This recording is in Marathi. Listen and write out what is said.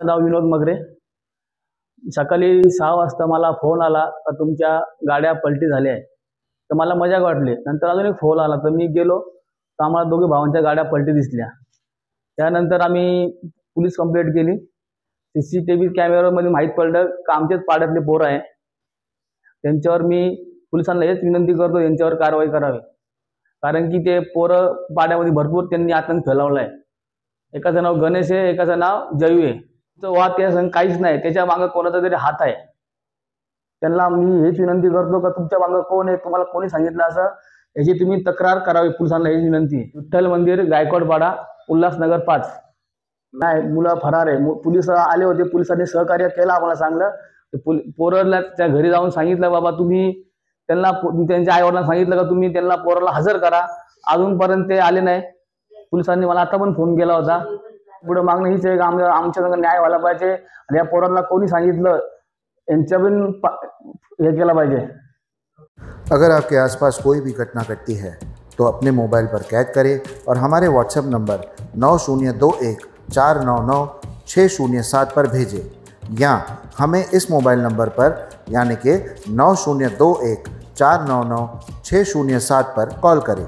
नाव विनोद मगरे। सकाळी 6 वाजता मला फोन आला का तुमच्या गाड्या पलटी झाल्या आहे। तर मला मजाक वाटली। नंतर अजून एक फोन आला तर मी गेलो तर आम्हाला दोघे भावांच्या गाड्या पलटी दिसल्या। त्यानंतर आम्ही पोलीस कंप्लेंट केली। सीसीटीव्ही कॅमेरामध्ये माहीत पडलं का आमचेच पाड्यातले पोरं आहे। त्यांच्यावर मी पोलिसांना हेच विनंती करतो यांच्यावर कारवाई करावी, कारण की ते पोरं पाड्यामध्ये भरपूर त्यांनी आतंक फैलावला आहे। एकाचं नाव गणेश आहे, एकाचं नाव जयू आहे। तो वाद त्या संग काहीच नाही, त्याच्या मागे कोणाचा तरी हात आहे। त्यांना मी हेच विनंती करतो का तुमच्या मागे कोण आहे, तुम्हाला कोणी सांगितलं असं, याची तुम्ही तक्रार करावी पोलिसांना, हेच विनंती आहे। विठ्ठल मंदिर, गायकवाडपाडा, उल्हासनगर 5। नाही, मुलं फरार आहे। पोलीस आले होते, पोलिसांनी सहकार्य केलं, आम्हाला सांगलं। पोराला त्या घरी जाऊन सांगितलं बाबा तुम्ही त्यांना, त्यांच्या आई वडिलांना सांगितलं का तुम्ही त्यांना पोराला हजर करा। अजूनपर्यंत ते आले नाही। पोलिसांनी मला आता पण फोन केला होता। पुढे मागणं हीच आहे की आमच्या संग न्याय व्हायला पाहिजे आणि या पोरांना कोणी सांगितलं यांच्या पण हे केलं पाहिजे। अगर आपके आसपास कोई भी घटना घटती है तो अपने मोबाइल पर कैद करें और हमारे व्हाट्सएप नंबर 9021499607 पर भेजें, या हमें इस मोबाइल नंबर पर यानी कि 9021499607 पर कॉल करें।